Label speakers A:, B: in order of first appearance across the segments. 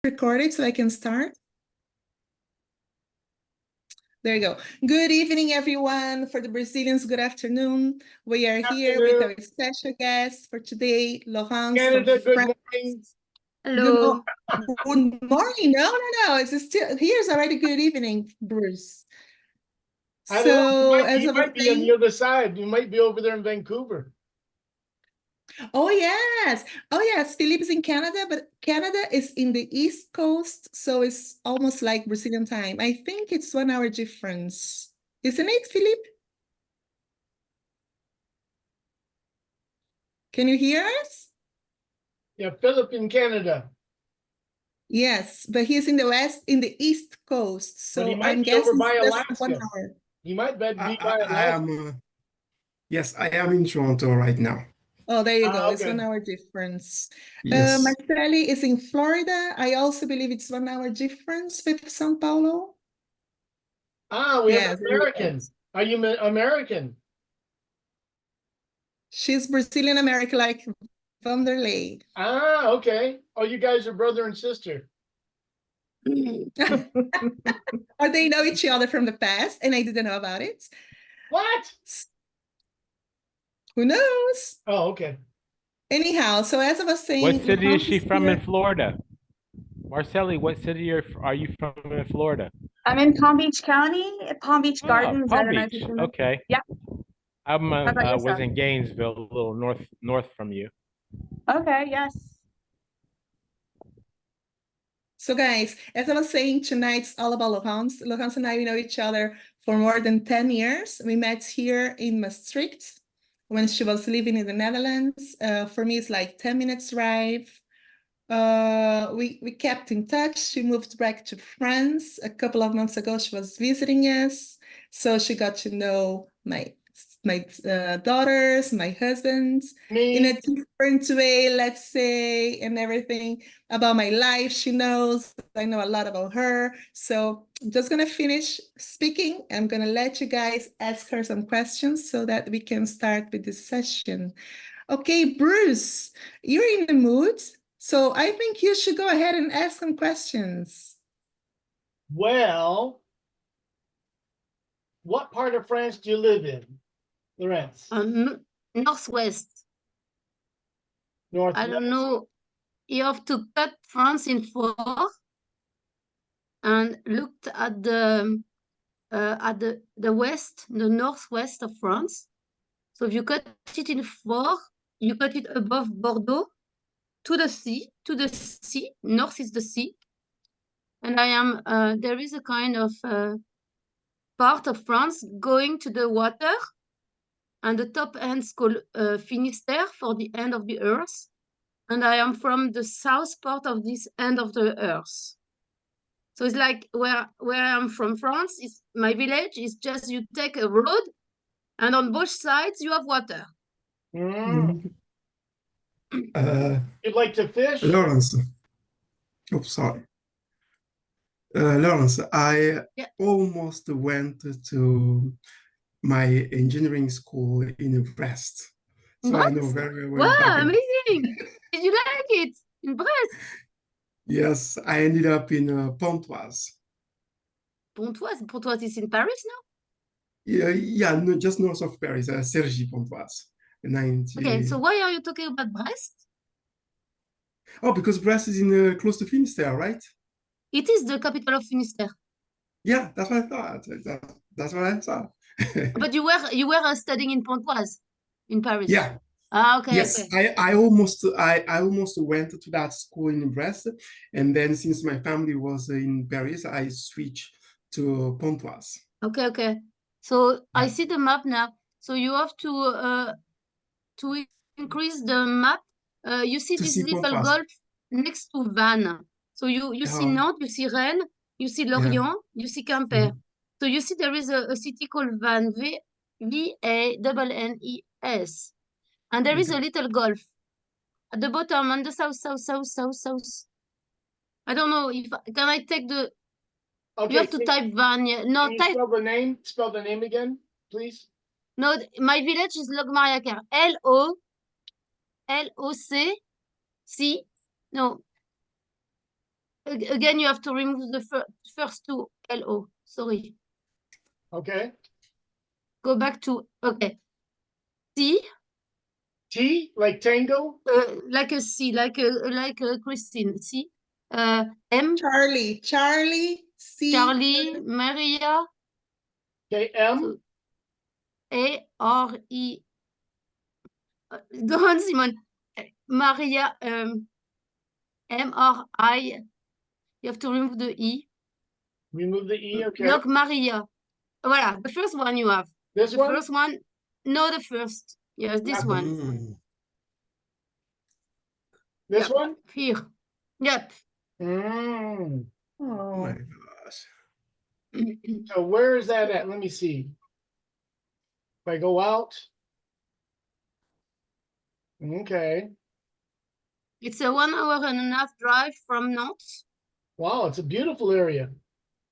A: recorded so I can start? There you go. Good evening, everyone. For the Brazilians, good afternoon. We are here with our special guest for today, Laurence.
B: Canada, good morning.
C: Hello.
A: Good morning. No. It's still here's already good evening, Bruce.
B: I don't know.
A: As
B: You
A: I was
B: might be on the other side. You might be over there in Vancouver.
A: Oh yes, Philippe's in Canada, but Canada is in the East Coast, so it's almost like Brazilian time. I think it's 1 hour difference, isn't it, Philippe? Can you hear us?
B: Yeah, Philip in Canada.
A: Yes, but he's in the East Coast,
B: But he
A: so
B: might
A: I'm
B: be over
A: guessing
B: by
A: that's 1
B: Alaska.
A: hour.
B: He might be by
D: I
B: Alaska.
D: am, yes, I am in Toronto right now.
A: Oh, there you go. It's
B: Okay.
A: 1 hour difference.
D: Yes.
A: Marceli is in Florida. I also believe it's 1 hour difference with São Paulo.
B: We
A: Yes,
B: have Americans. Are you American?
A: she's Brazilian American, like Van der Ley.
B: Okay. Oh, you guys are brother and sister.
A: Or they know each other from the past, and I didn't know about it.
B: What?
A: Who knows?
B: Oh, okay.
A: Anyhow, so as I was saying,
E: what city is she from
A: here.
E: in Florida? Marcelli, what city are you from in Florida?
C: I'm in Palm Beach County, Palm Beach Gardens. I
E: Palm
C: don't know if
E: Beach.
C: you know.
E: Okay.
C: Yeah.
E: I
C: about
E: was
C: yourself?
E: in Gainesville, a little north from you.
C: Okay, yes.
A: So guys, as I was saying, tonight's all about Laurence. Laurence and I, we know each other for more than 10 years. We met here in Maastricht when she was living in the Netherlands. For me, it's like 10 minutes drive. We kept in touch. She moved back to France a couple of months ago. She was visiting us, so she got to know my daughters, my husband, in a different way, let's say, and everything about my life. She knows. I know a lot about her. So I'm just gonna finish speaking. I'm gonna let you guys ask her some questions so that we can start with this session. Okay, Bruce, you're in the mood. So I think you should go ahead and ask some questions.
B: Well, what part of France do you live in, Laurence?
F: Northwest.
B: North.
F: I don't know. You have to cut France in 4 and looked at the west, the northwest of France. So if you cut it in 4, you cut it above Bordeaux to the sea. North is the sea. And I am there is a kind of part of France going to the water, and the top end's called Finistère, for the end of the earth. And I am from the south part of this end of the earth. So it's like where I am from France, is my village is just you take a road, and on both sides you have water.
B: You'd like to fish?
D: Laurence. Oh, sorry. Laurence, I almost went to my engineering school in Brest. So
F: Brest?
D: I know very well.
F: Wow, amazing! Did you like it in Brest?
D: Yes, I ended up in Pontoise.
F: Pontoise is in Paris now?
D: Yeah, no, just north of Paris, Cergy, Pontoise.
F: Okay, so why are you talking about Brest?
D: Oh, because Brest is in close to Finistère, right?
F: It is the capital of Finistère.
D: Yeah, that's what I thought. That's what I thought.
F: But you were studying in Pontoise, in Paris.
D: Yeah.
F: Okay.
D: Yes,
F: okay.
D: I almost went to that school in Brest, and then since my family was in Paris, I switched to Pontoise.
F: Okay. So
D: Yeah.
F: I see the map now. So you have to increase the map. You see this little
D: Pontoise.
F: gulf next to Vannes. So you see Nantes, you see Rennes, you see Lorient, you see Quimper. So you see there is a city called Vannes, Vannes. And there is a little gulf at the bottom, on the south. I don't know if can I take the.
B: Okay,
F: you have to type Vannes. No,
B: can you
F: type.
B: Spell the name again, please.
F: No, my village is Logmariacar. LOC. No. Again, you have to remove the first two LO. Sorry.
B: Okay.
F: Go back to, okay. C,
B: T, like tango?
F: like a C, like a Christine. C. M,
A: Charlie, C.
F: Charlie, Maria.
B: Okay, M.
F: So, A, R, I. Go on, Simon. Maria, M, R, I. You have to remove the E.
B: Remove the E, okay.
F: Block Maria. Voilà, the first one you have.
B: This
F: The
B: one?
F: first one, no, the first. Yes, this one.
D: Mm.
B: This
F: Yep.
B: one?
F: Here. Yep.
B: Mm.
D: Oh
A: Oh,
D: my gosh.
B: So where is that at? Let me see. If I go out. Okay.
F: It's a 1 hour and a half drive from Nantes.
B: Wow, it's a beautiful area.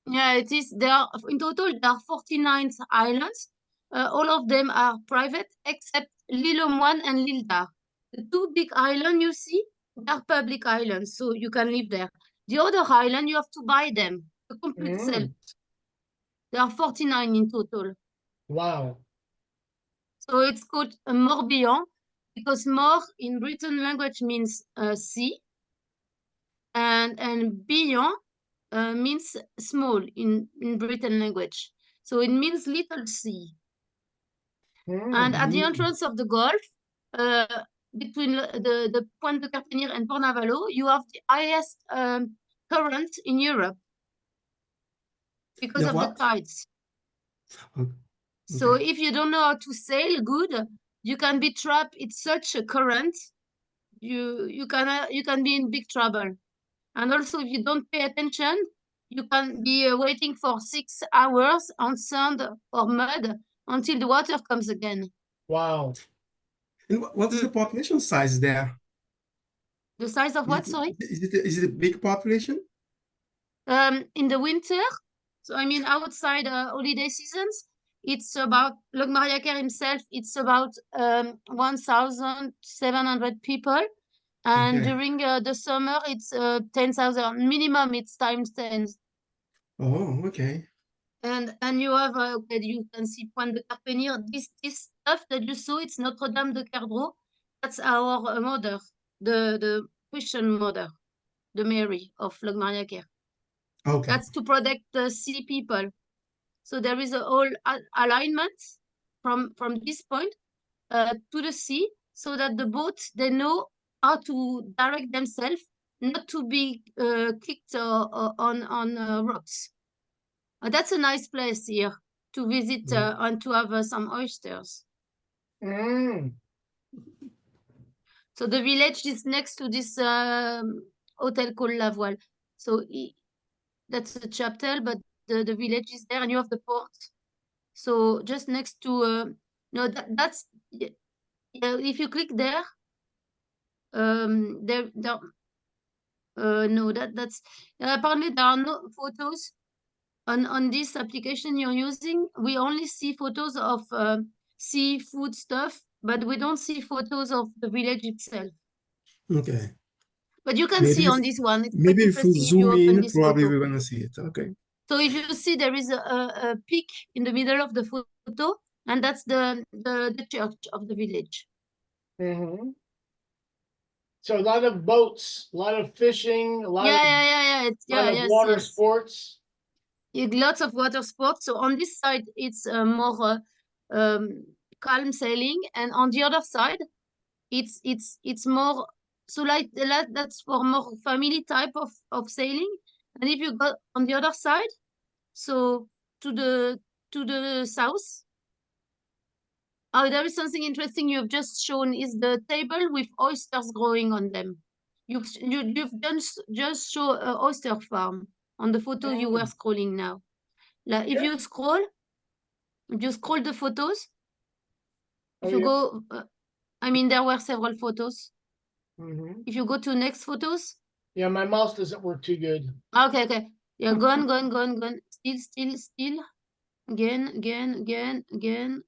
F: Yeah, it is. There are, in total, there are 49 islands. All of them are private, except l'île aux Moines and l'île d'Ar. The two big islands you see are public islands, so you can live there. The other island, you have to buy them, the complete set. There are 49 in total.
B: Wow.
F: So it's called a Morbihan, because Mor in Britain language means sea, and Bihan means small in Britain language. So it means little sea. And at the entrance of the Gulf, between the Pointe de Carpentier and Port Navallo, you have the highest current in Europe because
D: The
F: of
D: what?
F: the tides.
D: Okay.
F: So if you don't know how to sail good, you can be trapped in such a current. You can be in big trouble. And also, if you don't pay attention, you can be waiting for 6 hours on sand or mud until the water comes again.
B: Wow.
D: And what is the population size there?
F: The size of what, sorry?
D: Is it a big population?
F: In the winter, so I mean outside holiday seasons, it's about, Log Mariaker himself, it's about 1,700 people. And
D: Okay.
F: during the summer, it's 10,000. Minimum, it's times 10.
D: Oh, okay.
F: And you have, okay, you can see Pointe de Carpentier. This stuff that you saw, it's Notre Dame de Cardreau. That's our mother, the Christian mother, the Mary of Log Mariaker.
D: Okay.
F: That's to protect the sea people. So there is a whole alignment from this point to the sea, so that the boats, they know how to direct themselves, not to be kicked on rocks. That's a nice place here to visit and to have some oysters. So the village is next to this hotel called La Voile. So that's a chapter, but the village is there, and you have the port. So just next to no, that's if you click there, no, that's apparently there are no photos on this application you're using. We only see photos of seafood stuff, but we don't see photos of the village itself.
D: Okay.
F: But you can
D: Maybe
F: see
D: if-
F: on this one. It's quite
D: Maybe if we
F: interesting if you
D: zoom
F: open
D: in,
F: this
D: probably
F: photo.
D: we're gonna see it. Okay.
F: So if you see, there is a peak in the middle of the photo, and that's the church of the village.
B: So a lot of boats, a lot of fishing, a lot of, lot of
F: Yes,
B: water
F: yes.
B: sports.
F: Lots of water sports. So on this side, it's more calm sailing, and on the other side, it's more, so like that's for more family type of sailing. And if you go on the other side, so to the south, there is something interesting you've just shown, is the table with oysters growing on them. You've just show an oyster farm on the photo you were scrolling now. Like if you scroll the photos, if you go, I mean, there were several photos. If you go to next photos.
B: Yeah, my mouse doesn't work too good.
F: Okay. Yeah, go on. Still. Again.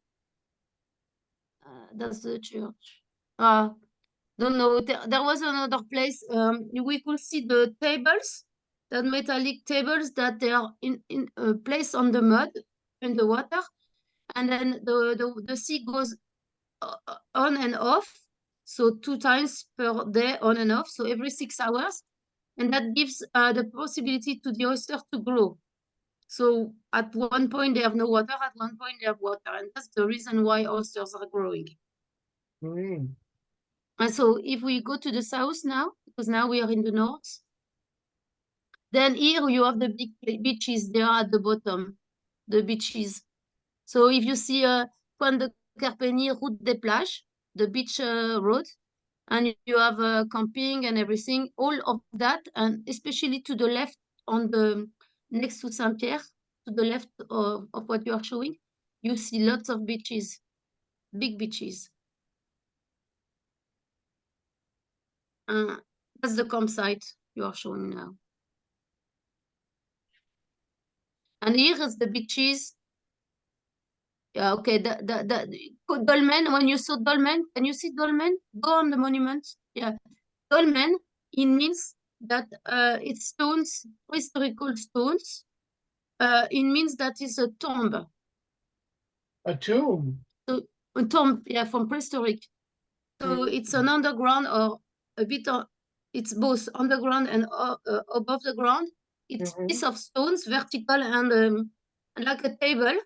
F: That's the church. Don't know. There was another place. We could see the tables that metallic tables that they are in placed on the mud, in the water, and then the sea goes on and off, so 2 times per day on and off, so every 6 hours, and that gives the possibility to the oyster to grow. So at one point they have no water, at one point they have water, and that's the reason why oysters are growing.
B: Mm.
F: And so if we go to the south now, because now we are in the north, then here you have the big beaches there at the bottom, the beaches. So if you see Point de Carpegny, Route des Plages, the beach road, and you have camping and everything, all of that, and especially to the left on the next to Saint-Pierre, to the left of what you are showing, you see lots of beaches, big beaches. That's the campsite you are showing now. And here is the beaches. Yeah, okay, the dolmen, when you saw dolmen, can you see dolmen? Go on the monument. Yeah, dolmen, it means that it's stones, historical stones. It means that it's a tomb.
B: A tomb.
F: So a tomb, yeah, from prehistoric. So it's an underground or a bit of, it's both underground and above the ground. It's piece of stones, vertical and like a table.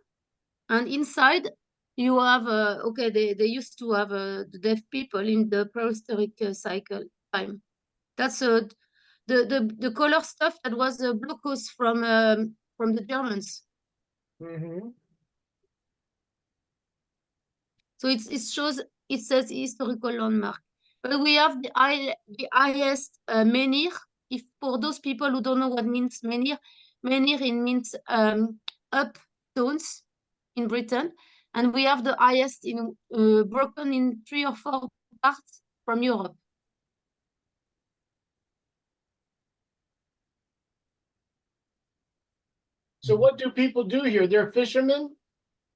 F: And inside you have, okay, they used to have the deaf people in the prehistoric cycle time. That's the color stuff that was the blocos from the Germans. So it shows, it says historical landmark. But we have the highest menhir. If for those people who don't know what means menhir, menhir it means up stones in Britain, and we have the highest in broken in 3 or 4 parts from Europe.
B: So what do people do here? They're fishermen,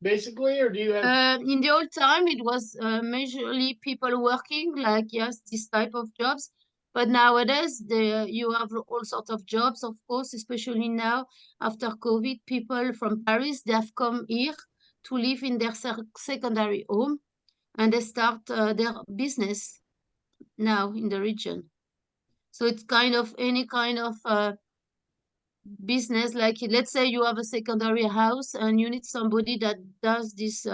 B: basically, or do you have?
F: In the old time, it was majorly people working, like, yes, this type of jobs. But nowadays, you have all sorts of jobs, of course, especially now after COVID. People from Paris, they have come here to live in their secondary home, and they start their business now in the region. So it's kind of any kind of business, like let's say you have a secondary house and you need somebody that does this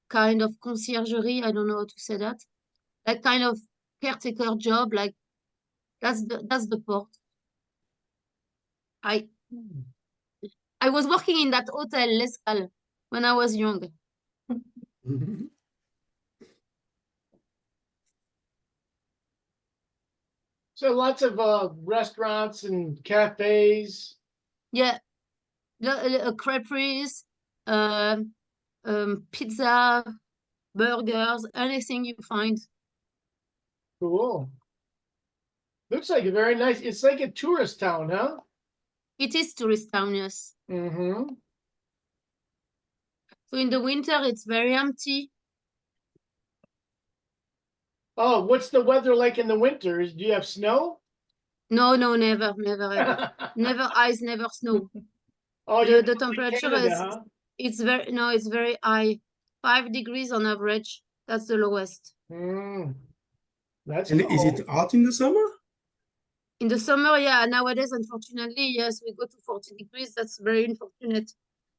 F: kind of conciergerie, I don't know how to say that kind of caretaker job, like that's the port. I was working in that hotel L'Escale when I was young.
B: So lots of restaurants and cafes.
F: Yeah, creperies, pizza, burgers, anything you find.
B: Cool. Looks like a very nice. It's like a tourist town, huh?
F: It is tourist town, yes.
B: Mm-hmm.
F: So in the winter, it's very empty.
B: Oh, what's the weather like in the winters? Do you have snow?
F: No, never, ever. Never ice, never snow.
B: Oh,
F: The temperature
B: Canada,
F: is,
B: huh?
F: it's very high. 5 degrees on average. That's the lowest.
B: That's
D: And is it hot in the summer?
F: In the summer, yeah. Nowadays, unfortunately, yes, we go to 40 degrees. That's very unfortunate.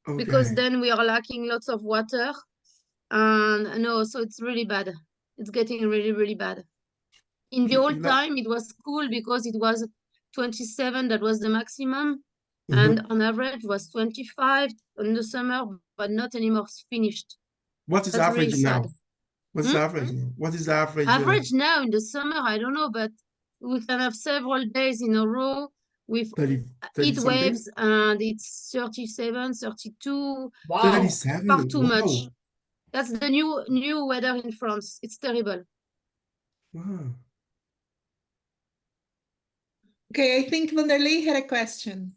D: Okay.
F: Because then we are lacking lots of water. And no, so it's really bad. It's getting really, really bad. In the old time, it was cool because it was 27, that was the maximum. And on average was 25 in the summer, but not anymore. It's finished.
D: What is
F: That's
D: average
F: really
D: now?
F: sad.
D: What is average now? What is the average?
F: Average now in the summer, I don't know, but we can have several days in a row with
D: 30
F: heat
D: something?
F: waves, and it's 37, 32.
B: Wow.
D: 37?
F: Far too
D: Wow.
F: much. That's the new weather in France. It's terrible.
D: Wow.
A: Okay, I think Vanderlei had a question.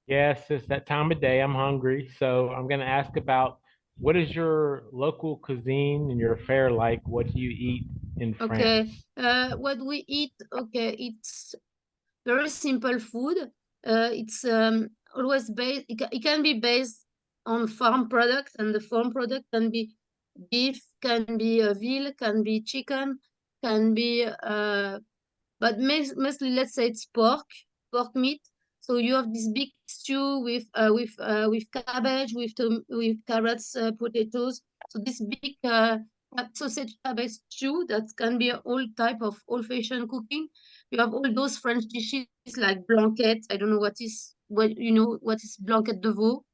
E: Yes, it's that time of day. I'm hungry. So I'm going to ask about what is your local cuisine and your fare like? What do you eat in France?
F: Okay. What we eat, okay, it's very simple food. It's always based, it can be based on farm products, and the farm product can be beef, can be veal, can be chicken, can be, but mostly, let's say it's pork meat. So you have this big stew with cabbage, with carrots, potatoes. So this big sausage cabbage stew that can be all type of old-fashioned cooking. You have all those French dishes like blanquette. I don't know what is blanquette de veau.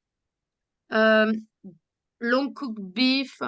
F: Long cooked beef.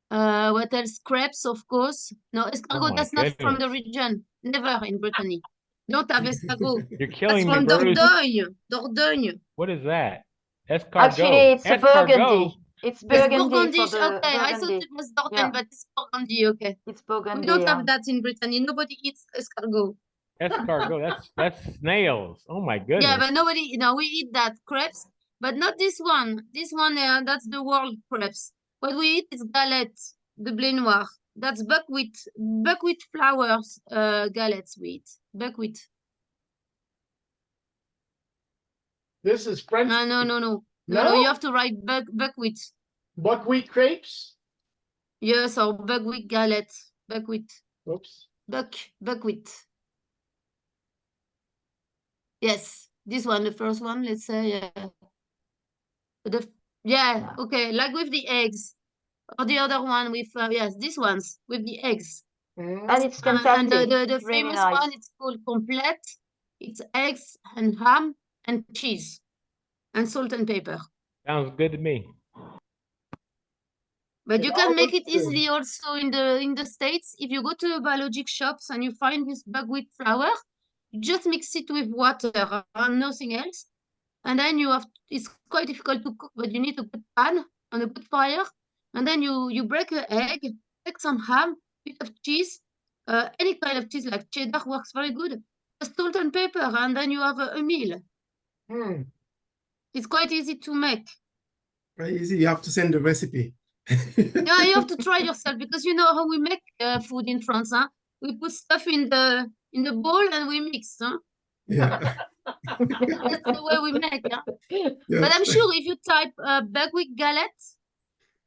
F: What else? Crepes, of course. No, escargot,
E: my
F: that's not from the
E: goodness.
F: region. Never in Brittany. Don't have escargot.
E: You're
F: That's
E: killing me,
F: from
E: Bruce.
F: Dordogne. Dordogne.
E: What is that? Escargot.
G: Actually, it's a
E: Escargot.
G: Burgundy. It's
F: Yes,
G: Burgundy for
F: Burgundish.
G: the
F: Okay, I thought
G: Burgundy.
F: it was Dordogne,
G: Yeah.
F: but it's Burgundy. Okay.
G: It's
F: We
G: Burgundy.
F: don't
G: Yeah.
F: have that in Brittany. Nobody eats escargot.
E: Escargot. That's snails. Oh my goodness.
F: Yeah, but nobody, we eat that crepes, but not this one. This one, that's the world crepes. What we eat is galettes, the blé noir. That's buckwheat flours, galettes we eat. Buckwheat.
B: This is French.
F: No,
B: No?
F: you have to write buckwheat.
B: Buckwheat crepes?
F: Yes, or buckwheat galettes. Buckwheat.
B: Oops.
F: Buckwheat. Yes, this one, the first one, let's say, okay, like with the eggs, or the other one with, yes, these ones with the eggs.
B: Mm.
G: And it's
F: And
G: fantastic.
F: the
G: Really
F: famous
G: nice.
F: one, it's called complete. It's eggs and ham and cheese and salt and pepper.
E: Sounds good to me.
F: But
B: It
F: you
B: all
F: can make it
B: looks good.
F: easily also in the States. If you go to biologic shops and you find this buckwheat flour, you just mix it with water and nothing else. And then it's quite difficult to cook, but you need a good pan on a good fire. And then you break an egg, take some ham, bit of cheese, any kind of cheese like cheddar works very good. Just salt and pepper, and then you have a meal.
B: Hmm.
F: It's quite easy to make.
D: Very easy. You have to send the recipe.
F: Yeah, you have to try yourself, because you know how we make food in France, huh? We put stuff in the bowl and we mix, huh?
D: Yeah.
F: That's the way we make, huh?
D: Yes.
F: But I'm sure if you type buckwheat galette,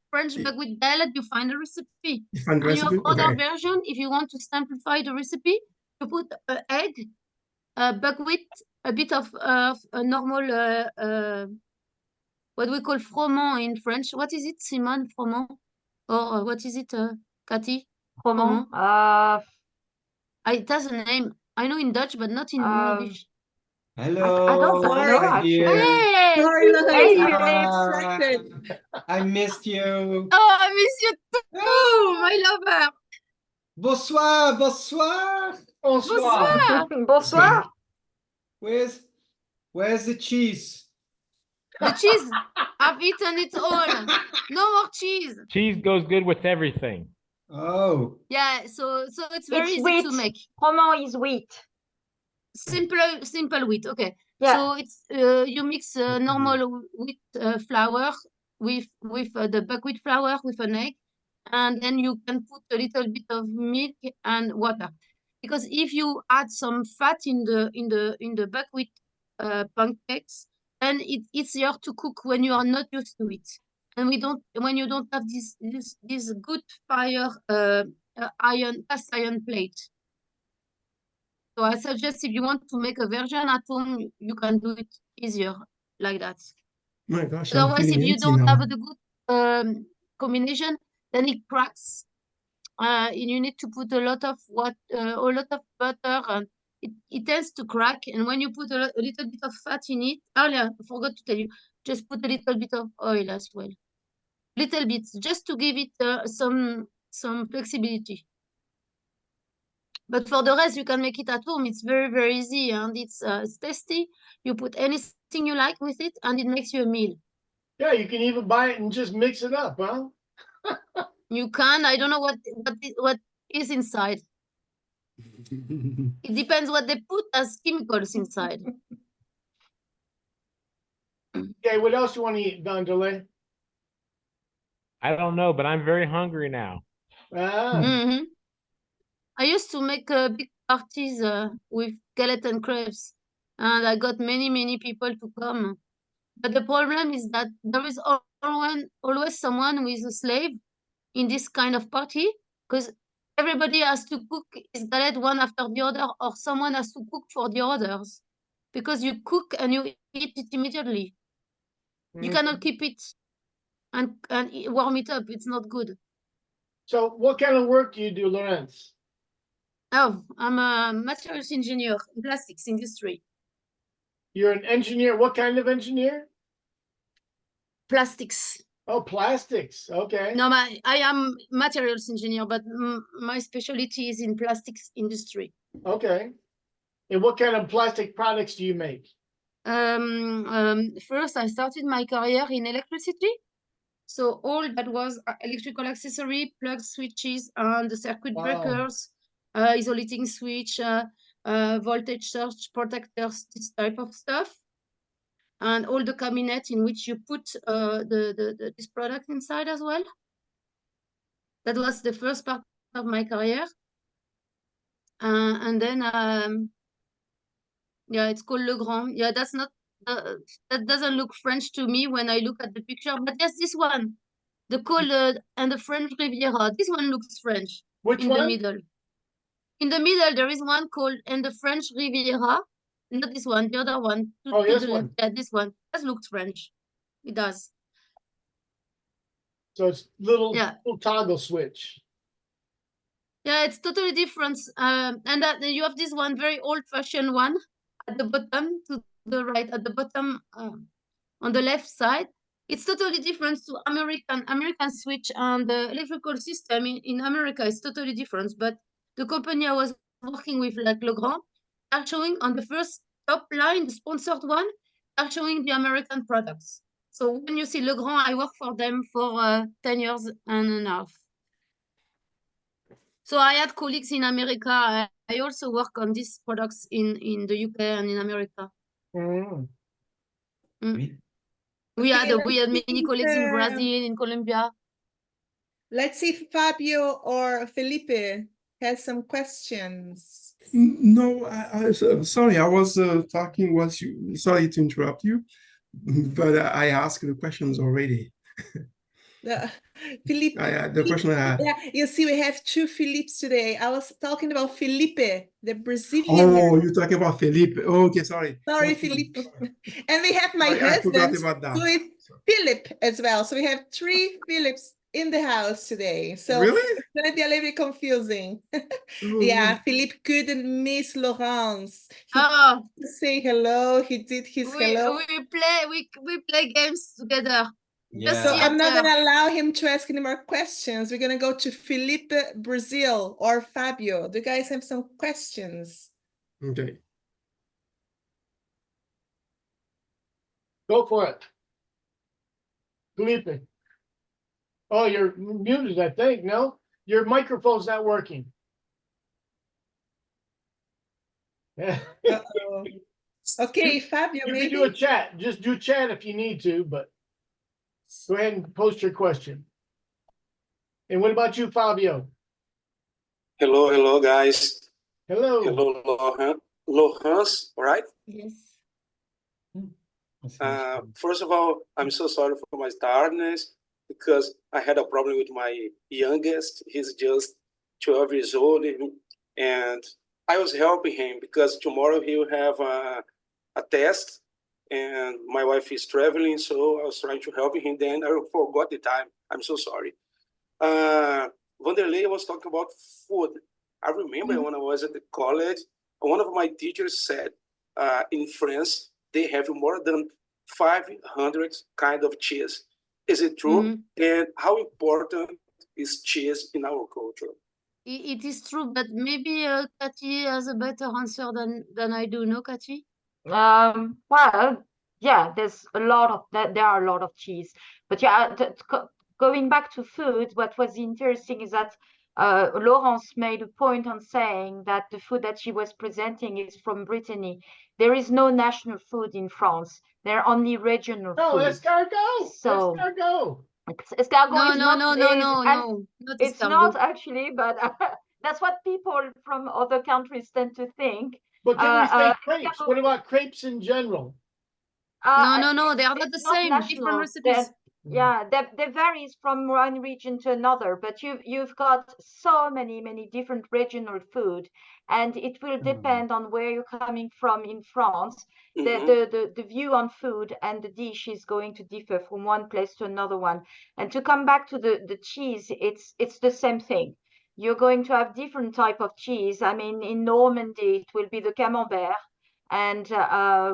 F: French buckwheat galette, you find a recipe.
D: You find the
F: And you have
D: recipe?
F: other
D: Okay.
F: version. If you want to simplify the recipe, you put an egg, buckwheat, a bit of a normal what we call froment in French. What is it, Simone? Froment? Or what is it, Cathy?
G: Froment.
F: It has a name. I know in Dutch, but not in English.
H: Hello.
G: I don't know
H: I'm
G: actually.
H: here.
F: Hey!
A: Sorry, Laurence,
G: Hey,
A: I
G: Philippe.
A: got distracted.
H: I missed you.
F: Oh, I miss you too, my lover.
H: Bonsoir, bonsoir.
B: Bonsoir.
G: Bonsoir.
H: Where's the cheese?
F: The cheese, I've eaten it all. No more cheese.
E: Cheese goes good with everything.
H: Oh,
F: Yeah, so it's very
G: It's
F: easy
G: wheat.
F: to make.
G: Froment is wheat.
F: Simple wheat. Okay.
G: Yeah.
F: So it's you mix normal wheat flour with the buckwheat flour with an egg, and then you can put a little bit of milk and water, because if you add some fat in the buckwheat pancakes, then it's easier to cook when you are not used to it, and when you don't have this good fire cast iron plate. So I suggest if you want to make a version at home, you can do it easier like that.
D: My gosh, I'm
F: Otherwise, if
D: feeling
F: you
D: empty
F: don't
D: now.
F: have the good combination, then it cracks. And you need to put a lot of butter, and it tends to crack. And when you put a little bit of fat in it, I forgot to tell you, just put a little bit of oil as well. Little bits, just to give it some flexibility. But for the rest, you can make it at home. It's very, very easy, and it's tasty. You put anything you like with it, and it makes you a meal.
B: Yeah, you can even buy it and just mix it up, huh?
F: You can. I don't know what is inside. It depends what they put as chemicals inside.
B: Okay, what else you want to eat, Vandalay?
E: I don't know, but I'm very hungry now.
B: Ah,
F: I used to make big parties with skeleton crepes, and I got many people to come. But the problem is that there is always someone who is a slave in this kind of party, because everybody has to cook his galette one after the other, or someone has to cook for the others, because you cook and you eat it immediately. You cannot keep it and warm it up. It's not good.
B: So what kind of work do you do, Laurence?
F: Oh, I'm a materials engineer in plastics industry.
B: You're an engineer. What kind of engineer?
F: Plastics.
B: Oh, plastics. Okay.
F: No, I am materials engineer, but my specialty is in plastics industry.
B: Okay. And what kind of plastic products do you make?
F: First, I started my career in electricity. So all that was electrical accessory, plugs, switches, and the circuit
B: Wow.
F: breakers, isolating switch, voltage surge protectors, this type of stuff. And all the cabinet in which you put this product inside as well. That was the first part of my career. And then, yeah, it's called Le Grand. Yeah, that's not, that doesn't look French to me when I look at the picture, but yes, this one, the Col and the French Riviera. This one looks French.
B: Which
F: in
B: one?
F: the middle. In the middle, there is one called and the French Riviera. Not this one, the other one.
B: Oh,
F: to
B: this
F: the
B: one.
F: left. Yeah, this one. That looks French. It does.
B: So it's little toggle switch.
F: Yeah, it's totally different. And that you have this one very old-fashioned one at the bottom to the right, at the bottom on the left side. It's totally different to American switch, and the electrical system in America is totally different. But the company I was working with, like Le Grand, are showing on the first top line, the sponsored one, are showing the American products. So when you see Le Grand, I work for them for 10 years and a half. So I had colleagues in America. I also work on these products in the UK and in America. We had many colleagues in Brazil, in Colombia.
A: Let's see if Fabio or Felipe has some questions.
D: No, sorry, I was talking once you, sorry to interrupt you, but I asked the questions already.
A: Felipe,
D: the question I had.
A: yeah, you see, we have two Philippes today. I was talking about Felipe, the Brazilian.
D: Oh, you're talking about Felipe. Oh, okay, sorry.
A: Sorry, Felipe. And we have my
D: Sorry, I forgot
A: husband,
D: about that.
A: who is Philip as well. So we have three Philips in the house today. So
D: Really?
A: it's going to be a little bit confusing.
D: Oh,
A: Yeah, Philippe couldn't miss Laurence. He
F: Oh,
A: to say hello. He did his hello.
F: we play games together.
H: Yeah.
A: So I'm not
F: theater.
A: going to allow him to ask any more questions. We're going to go to Felipe, Brazil, or Fabio. Do you guys have some questions?
D: Okay.
B: Go for it. Felipe. Oh, you're muted, I think. No? Your microphone's not working.
A: Uh-oh. Okay, Fabio,
B: You
A: maybe.
B: can do a chat. Just do chat if you need to, but go ahead and post your question. And what about you, Fabio?
I: Hello, guys.
B: Hello.
I: Hello, Laurence, right?
F: Yes.
I: First of all, I'm so sorry for my tiredness because I had a problem with my youngest. He's just 12 years old, and I was helping him because tomorrow he will have a test, and my wife is traveling, so I was trying to help him. Then I forgot the time. I'm so sorry. Vanderlei was talking about food. I remember when I was at the college, one of my teachers said in France, they have more than 500 kind of cheese. Is it true? And how important is cheese in our culture?
F: It is true, but maybe Cathy has a better answer than I do. No, Cathy?
G: Well, yeah, there's a lot of that. There are a lot of cheese, but yeah, going back to food, what was interesting is that Laurence made a point on saying that the food that she was presenting is from Brittany. There is no national food in France. There are only regional
B: No,
G: food.
B: escargot.
G: So
B: Escargot.
G: escargot is not.
F: No,
G: It's not actually, but that's what people from other countries tend to think.
B: But can we say
G: Uh,
B: crepes? What about crepes in general?
F: No, they are not the
G: it's not
F: same.
G: national.
F: Different recipes.
G: Yeah, they varies from one region to another, but you've got so many different regional food, and it will depend on where you're coming from in France. The view on food and the dish is going to differ from one place to another one. And to come back to the cheese, it's the same thing. You're going to have different type of cheese. I mean, in Normandy, it will be the camembert, and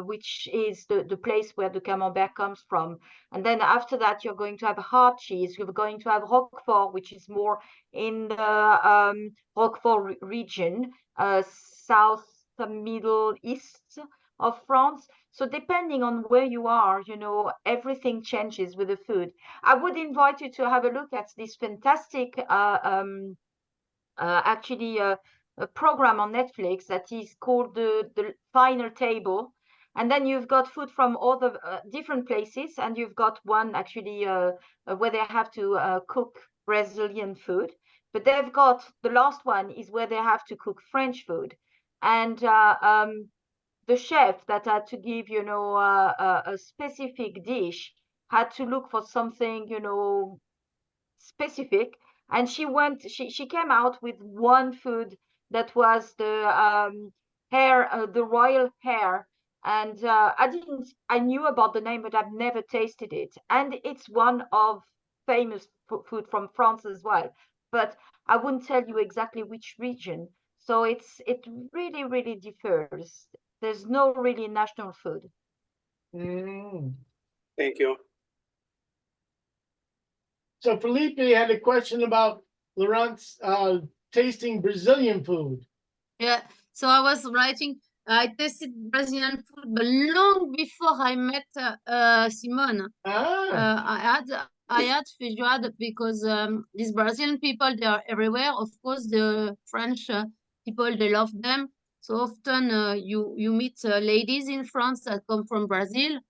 G: which is the place where the camembert comes from. And then after that, you're going to have hard cheese. You're going to have Roquefort, which is more in the Roquefort region, south, middle, east of France. So depending on where you are, you know, everything changes with the food. I would invite you to have a look at this fantastic actually a program on Netflix that is called the Final Table, and then you've got food from all the different places, and you've got one actually where they have to cook Brazilian food, but they've got the last one is where they have to cook French food, and the chef that had to give, you know, a specific dish had to look for something, you know, specific, and she came out with one food that was the hare, the royal hare, and I knew about the name, but I've never tasted it, and it's one of famous food from France as well, but I wouldn't tell you exactly which region. So it really differs. There's no really national food.
I: Thank you.
B: So Felipe had a question about Laurence tasting Brazilian food.
F: Yeah, so I was writing, I tasted Brazilian food, but long before I met Simone. I had feijoada because these Brazilian people, they are everywhere. Of course, the French people, they love them. So often you meet ladies in France that come from Brazil.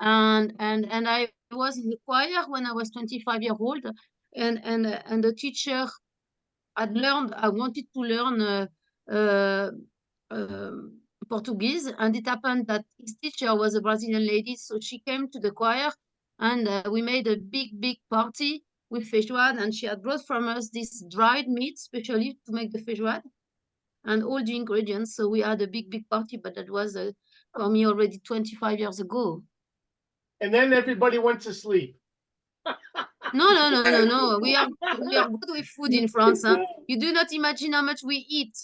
F: And I was in the choir when I was 25 years old, and the teacher had learned, I wanted to learn Portuguese, and it happened that his teacher was a Brazilian lady, so she came to the choir, and we made a big party with feijoada, and she had brought from us this dried meat, especially to make the feijoada, and all the ingredients. So we had a big party, but that was for me already 25 years ago.
B: And then everybody went to sleep.
F: No. We are good with food in France. Huh? You do not imagine how much we eat.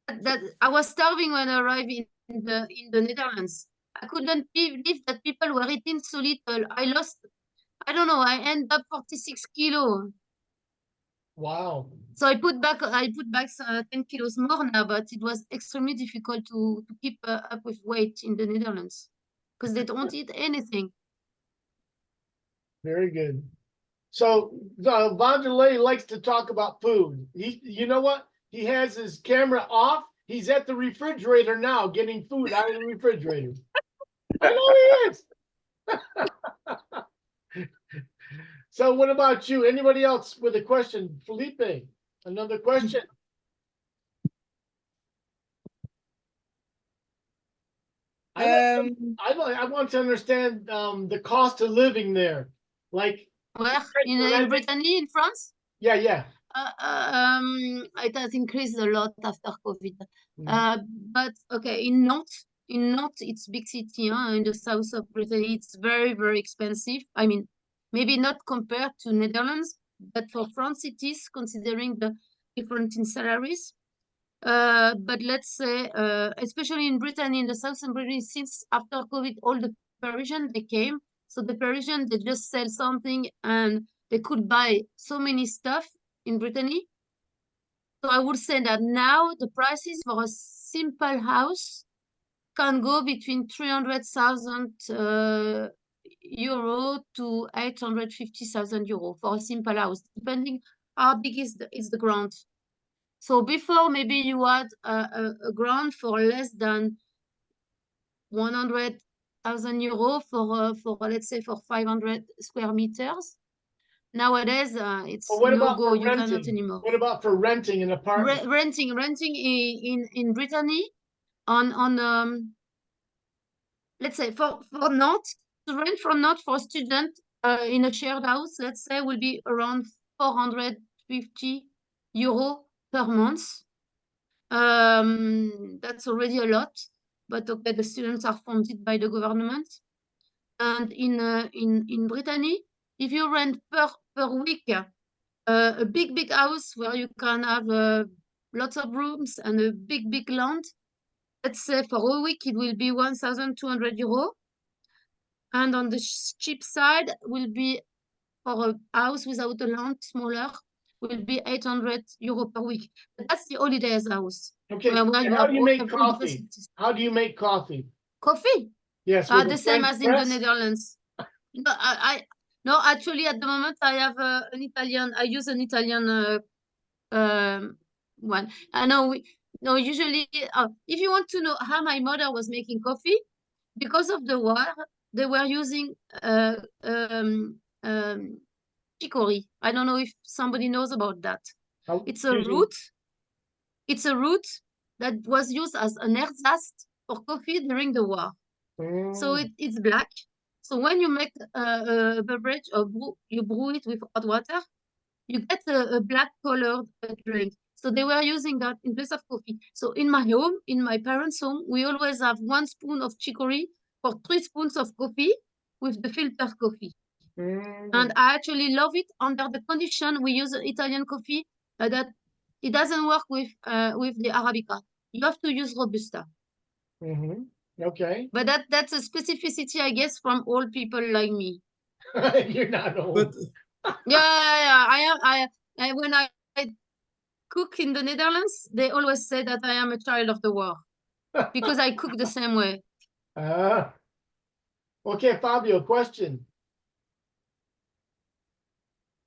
F: That I was starving when I arrived in the Netherlands. I couldn't believe that people were eating so little. I don't know, I ended up 46 kilos.
B: Wow.
F: So I put back 10 kilos more now, but it was extremely difficult to keep up with weight in the Netherlands because they don't eat anything.
B: Very good. So Vanderlei likes to talk about food. You know what? He has his camera off. He's at the refrigerator now getting food out of the refrigerator. I know he is. So what about you? Anybody else with a question? Felipe, another question? I want to understand the cost of living there. Like
F: where in Brittany, in France?
B: Yeah.
F: It has increased a lot after COVID. But okay, in Nantes, it's big city, in the south of Brittany, it's very expensive. I mean, maybe not compared to Netherlands, but for France it is, considering the difference in salaries. But let's say, especially in Brittany, in the southern Brittany, since after COVID, all the Parisians, they came. So the Parisians, they just sell something and they could buy so many stuff in Brittany. So I would say that now the prices for a simple house can go between 300,000 euro to 850,000 euro for a simple house, depending how big is the ground. So before, maybe you had a ground for less than 100,000 euro for let's say for 500 square meters. Nowadays, it's no go. You cannot anymore.
B: What about for renting an apartment?
F: Renting in Brittany, let's say for Nantes, to rent from Nantes for a student in a shared house, let's say, will be around 450 euro per month. That's already a lot, but okay, the students are funded by the government. And in Brittany, if you rent per week a big house where you can have lots of rooms and a big land, let's say for a week it will be 1,200 euro. And on the cheap side will be for a house without a land, smaller, will be 800 euro per week. But that's the holidays house.
B: Okay,
F: where
B: and
F: you
B: how
F: have
B: do you
F: all
B: make
F: the
B: coffee?
F: facilities.
B: How do you make coffee?
F: Coffee?
B: Yes, with
F: The
B: a
F: same
B: French
F: as in the
B: press?
F: Netherlands. No, actually, at the moment, I have an Italian. I use an Italian one. I know. No, usually, if you want to know how my mother was making coffee, because of the war, they were using chicory. I don't know if somebody knows about that. It's a root. It's a root that was used as an ersatz for coffee during the war. So it's black. So when you make a beverage or you brew it with hot water, you get a black colored drink. So they were using that in place of coffee. So in my home, in my parents' home, we always have 1 spoon of chicory for 3 spoons of coffee with the filter coffee. And I actually love it under the condition we use Italian coffee that it doesn't work with the Arabica. You have to use Robusta.
B: Okay.
F: But that's a specificity, I guess, from old people like me.
B: You're not old.
D: But
F: I when I cook in the Netherlands, they always say that I am a child of the war because I cook the same way.
B: Okay, Fabio, question.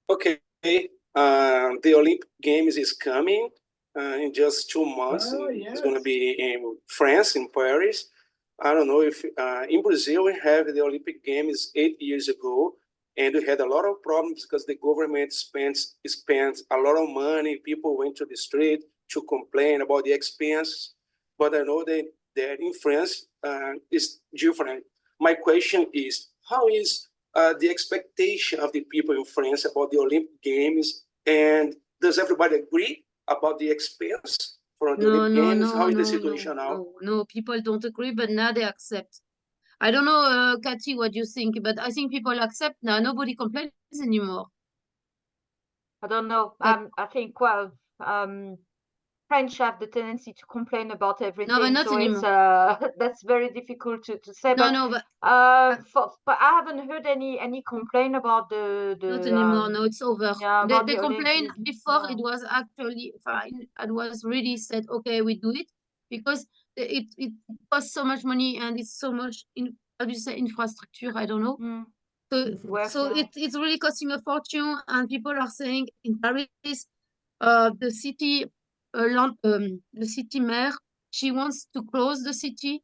I: Okay, the Olympic Games is coming in just 2 months. It's going to be in France, in Paris. I don't know if in Brazil we have the Olympic Games 8 years ago, and we had a lot of problems because the government spent a lot of money. People went to the street to complain about the expense. But I know that in France it's different. My question is, how is the expectation of the people in France about the Olympic Games, and does everybody agree about the expense for the Olympic Games? How is the situation now?
F: No, people don't agree, but now they accept. I don't know, Cathy, what you think, but I think people accept now. Nobody complains anymore.
G: I don't know. I think, well, French have the tendency to complain about everything.
F: No, but not
G: so
F: anymore.
G: It's that's very difficult to say.
F: No,
G: but I haven't heard any complaint about the
F: not anymore. No, it's over.
G: Yeah,
F: They complained before. It was actually fine. It was really said, okay, we do it because it costs so much money and it's so much how do you say, infrastructure? I don't know. So it's really costing a fortune, and people are saying in Paris, the city mayor, she wants to close the city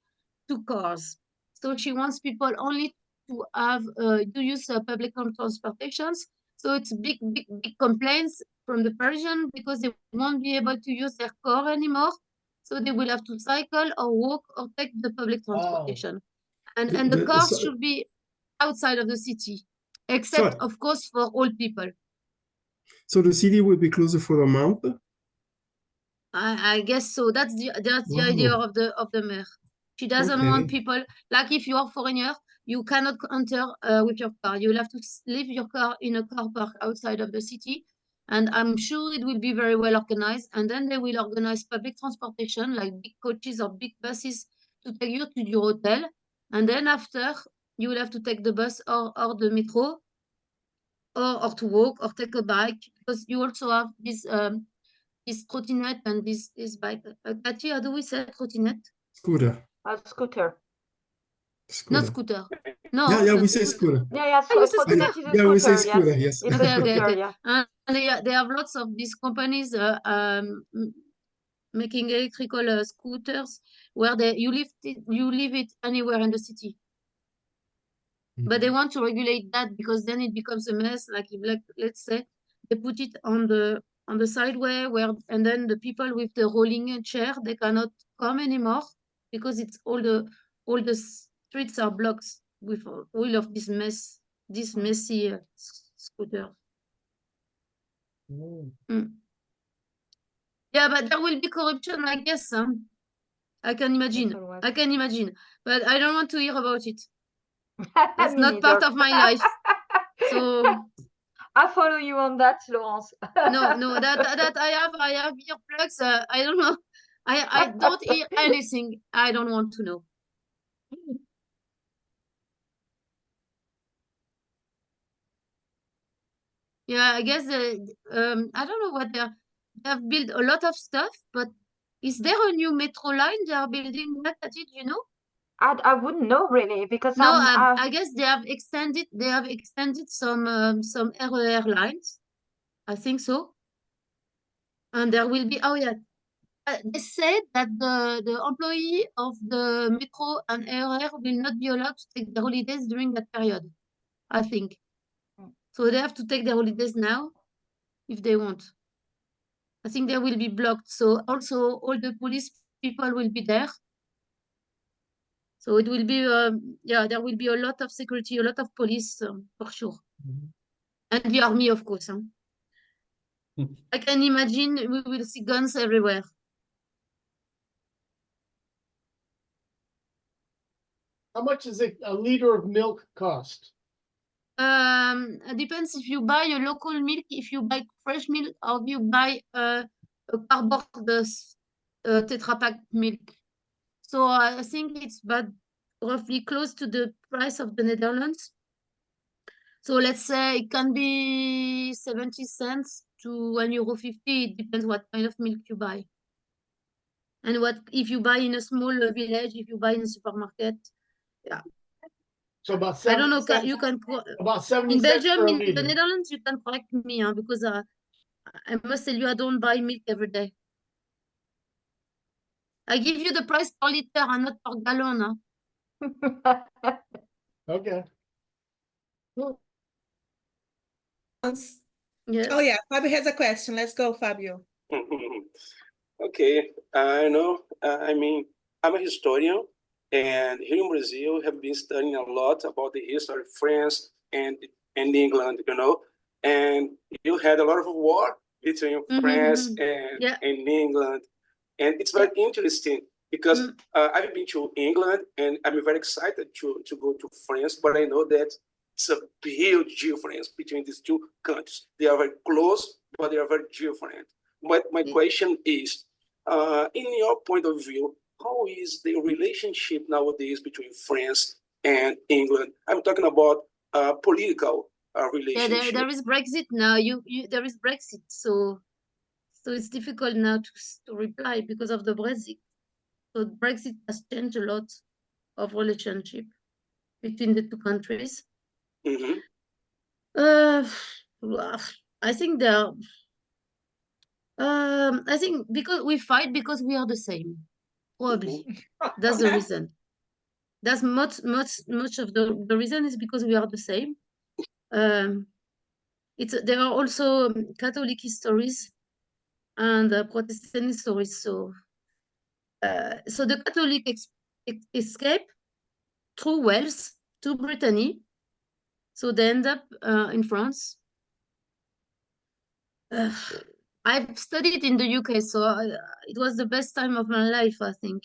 F: to cars. So she wants people only to have to use public transportations. So it's big complaints from the Parisian because they won't be able to use their car anymore. So they will have to cycle or walk or take the public transportation. And the cars should be outside of the city, except of course for old people.
D: So the city will be closed for a month?
F: I guess so. That's the idea of the mayor. She doesn't want people, like if you are foreigner, you cannot enter with your car. You will have to leave your car in a car park outside of the city. And I'm sure it will be very well organized. And then they will organize public transportation, like big coaches or big buses to take you to your hotel. And then after, you will have to take the bus or the metro or to walk or take a bike, because you also have this trottinette and this bike. Cathy, how do we say trottinette?
D: Scooter.
G: Scooter.
F: Not scooter. No.
D: Yeah, we say scooter.
G: Trottinette is a scooter.
D: Yeah, we say scooter, yes.
G: It's a scooter, yeah.
F: And they have lots of these companies making electrical scooters where you leave it anywhere in the city. But they want to regulate that because then it becomes a mess. Like let's say they put it on the sideway and then the people with the rolling chair, they cannot come anymore. because it's all the streets are blocked with all of this messy scooter. Yeah, but there will be corruption, I guess. I can imagine. I can imagine, but I don't want to hear about it. That's
G: Me
F: not part
G: neither.
F: of my life. So
G: I follow you on that, Laurence.
F: no, that I have earplugs. I don't know. I don't hear anything. I don't want to know. Yeah, I guess I don't know what they have built a lot of stuff, but is there a new metro line they are building? What did you know?
G: I wouldn't know really because
F: No,
G: I'm
F: I guess they have extended some RER lines. I think so. And there will be they said that the employee of the metro and RER will not be allowed to take their holidays during that period, I think. So they have to take their holidays now if they want. I think they will be blocked. So also all the police people will be there. So it will be, yeah, there will be a lot of security, a lot of police for sure. And the army, of course. I can imagine we will see guns everywhere.
B: How much does a liter of milk cost?
F: It depends if you buy a local milk, if you buy fresh milk, or if you buy a cardboard Tetra Pak milk. So I think it's about roughly close to the price of the Netherlands. So let's say it can be 70 cents to €1.50. It depends what kind of milk you buy. And what if you buy in a small village, if you buy in a supermarket. Yeah.
B: So about
F: I don't
B: 70
F: know,
B: cents,
F: you can
B: about 70
F: in
B: cents
F: Belgium,
B: per
F: in the
B: liter.
F: Netherlands, you can correct me because I must tell you, I don't buy milk every day. I give you the price per liter and not per gallon.
B: Okay.
F: Yes.
A: Oh yeah, Fabio has a question. Let's go, Fabio.
I: Okay, I know. I mean, I'm a historian, and here in Brazil, have been studying a lot about the history of France and England. You know, and you had a lot of war between France and England, and it's very interesting because I've been to England, and I'm very excited to go to France, but I know that it's a huge difference between these two countries. They are very close, but they are very different. But my question is, in your point of view, how is the relationship nowadays between France and England? I'm talking about political relationship.
F: Yeah, there is Brexit now. There is Brexit, so it's difficult now to reply because of the Brexit. So Brexit has changed a lot of relationship between the two countries. I think I think because we fight because we are the same. Probably that's the reason. That's much of the reason is because we are the same. There are also Catholic histories and Protestant histories. So the Catholic escape through Wales to Brittany. So they end up in France. I've studied in the UK, so it was the best time of my life, I think.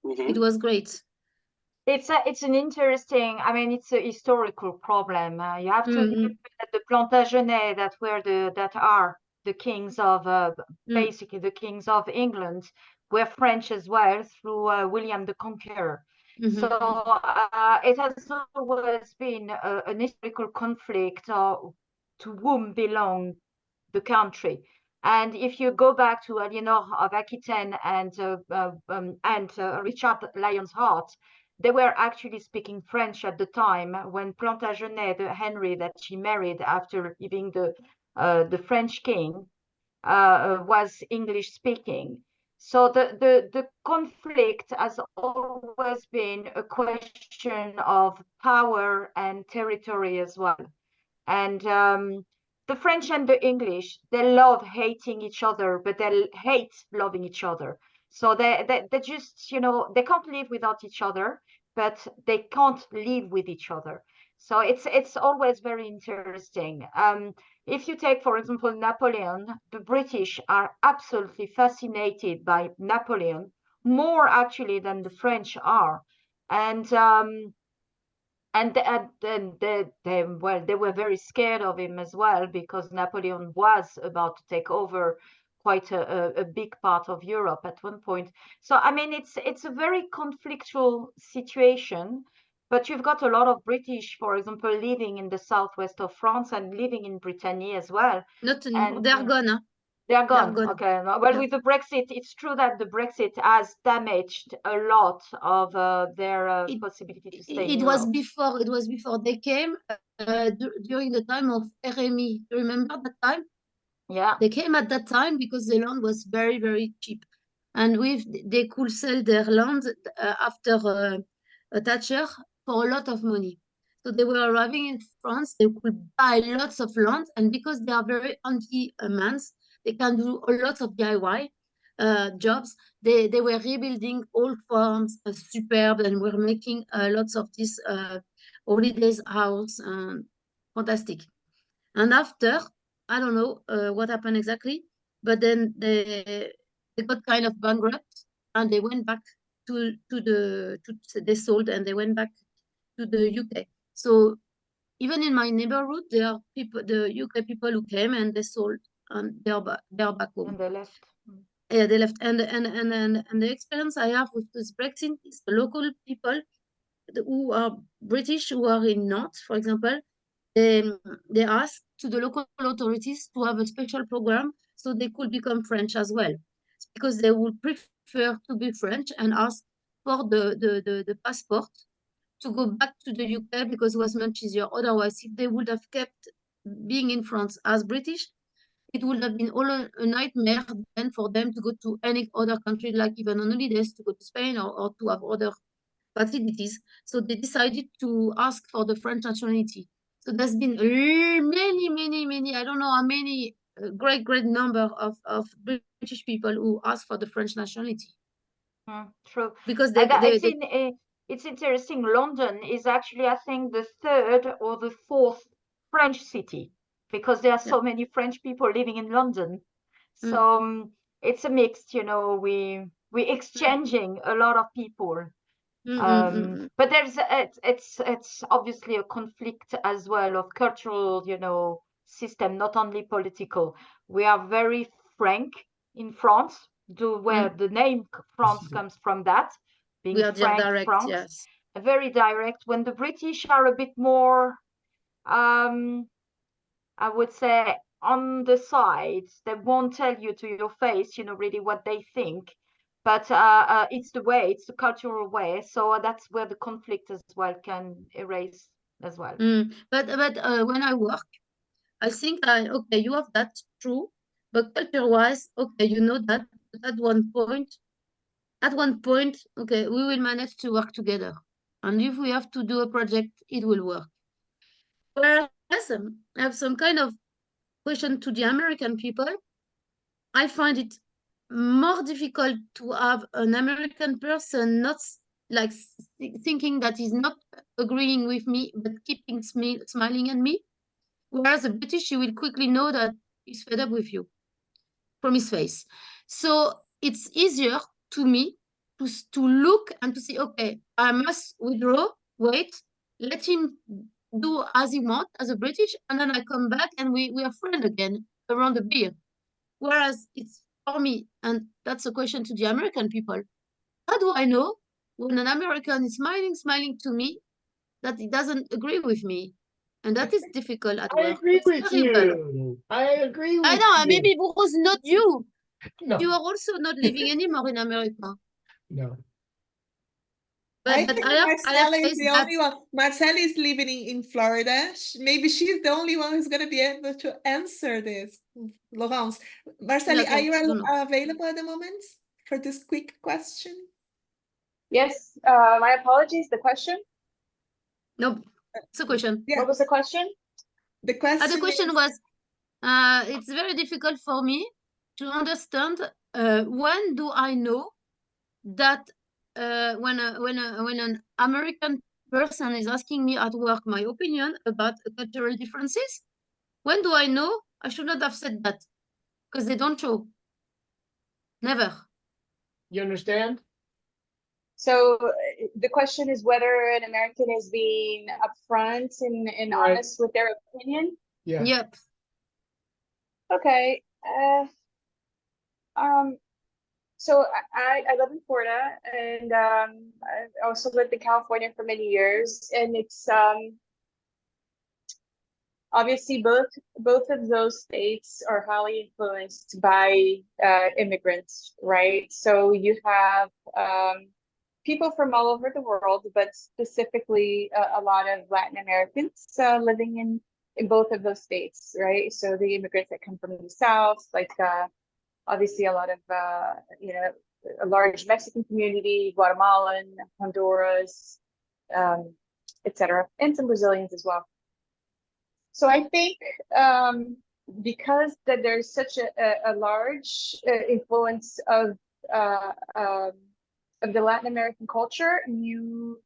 F: It was great.
G: It's an interesting, I mean, it's a historical problem. You have to remember that the Plantagenets that are the kings of basically the kings of England were French as well through William the Conqueror. So it has always been an historical conflict to whom belong the country. And if you go back to Eleanor of Aquitaine and Richard Lionheart, they were actually speaking French at the time when Plantagenet, the Henry that she married after leaving the French king, was English speaking. So the conflict has always been a question of power and territory as well. And the French and the English, they love hating each other, but they hate loving each other. So they just, you know, they can't live without each other, but they can't live with each other. So it's always very interesting. If you take, for example, Napoleon, the British are absolutely fascinated by Napoleon, more actually than the French are. And they were very scared of him as well, because Napoleon was about to take over quite a big part of Europe at one point. So I mean, it's a very conflictual situation, but you've got a lot of British, for example, living in the southwest of France and living in Brittany as well.
F: Not
G: And
F: they're gone. Huh?
G: They are gone.
F: gone.
G: Okay. Well,
F: Yeah.
G: with the Brexit, it's true that the Brexit has damaged a lot of their possibility to stay in
F: It was
G: Europe.
F: before they came during the time of RMI. You remember that time?
G: Yeah.
F: They came at that time because the land was very, very cheap. And they could sell their land after Thatcher for a lot of money. So they were arriving in France, they could buy lots of land, and because they are very anti-mans, they can do a lot of DIY jobs. They were rebuilding old farms, superb, and were making lots of this holidays house, fantastic. And after, I don't know what happened exactly, but then they got kind of bankrupt, and they went back they sold and they went back to the UK. So even in my neighborhood, there are people, the UK people who came and they sold, and they are back home.
G: And they left.
F: Yeah, they left. And the experience I have with this Brexit is the local people who are British, who are in North, for example, they asked to the local authorities to have a special program so they could become French as well, because they would prefer to be French and ask for the passport to go back to the UK, because it was much easier. Otherwise, if they would have kept being in France as British, it would have been all a nightmare then for them to go to any other country, like even on holidays, to go to Spain or to have other facilities. So they decided to ask for the French nationality. So there's been many, I don't know how many, great number of British people who ask for the French nationality.
G: True.
F: Because
G: it's interesting. London is actually, I think, the third or the fourth French city, because there are so many French people living in London. So it's a mixed, you know, we exchanging a lot of people. But it's obviously a conflict as well of cultural, you know, system, not only political. We are very frank in France, where the name France comes from, that being
F: we are
G: frank,
F: direct,
G: France,
F: yes.
G: very direct. When the British are a bit more, I would say, on the sides, they won't tell you to your face, you know, really what they think. But it's the way, it's the cultural way. So that's where the conflict as well can erase as well.
F: But when I work, I think okay, you have that, true. But culture-wise, okay, you know that at one point, okay, we will manage to work together. And if we have to do a project, it will work. Whereas I have some kind of question to the American people. I find it more difficult to have an American person not like thinking that he's not agreeing with me, but keeping smiling at me. Whereas a British, you will quickly know that he's fed up with you from his face. So it's easier to me to look and to say, okay, I must withdraw, wait, let him do as he wants as a British, and then I come back and we are friends again around the beer. Whereas it's for me, and that's a question to the American people, how do I know when an American is smiling to me that he doesn't agree with me? And that is difficult at work.
B: I agree with you. I agree with you.
F: I know, maybe because not you.
B: No.
F: You are also not living anymore in America.
B: No.
F: But
A: I think Marcella is the only one. Marcella is living in Florida. Maybe she's the only one who's going to be able to answer this. Laurence, Marcella, are you available at the moment for this quick question?
C: Yes, my apologies. The question?
F: No, it's a question.
C: Yeah. What was the question?
A: The question
F: was, it's very difficult for me to understand when do I know that when an American person is asking me at work my opinion about cultural differences, when do I know I should not have said that? Because they don't show. Never.
B: You understand?
C: So the question is whether an American is being upfront and
B: Right.
C: honest with their opinion.
B: Yeah.
F: Yep.
C: Okay. So I live in Florida, and I also lived in California for many years, and it's obviously both of those states are highly influenced by immigrants, right? So you have people from all over the world, but specifically a lot of Latin Americans living in both of those states, right? So the immigrants that come from the South, like obviously a lot of, a large Mexican community, Guatemalan, Honduras, etc., and some Brazilians as well. So I think because that there's such a large influence of the Latin American culture, you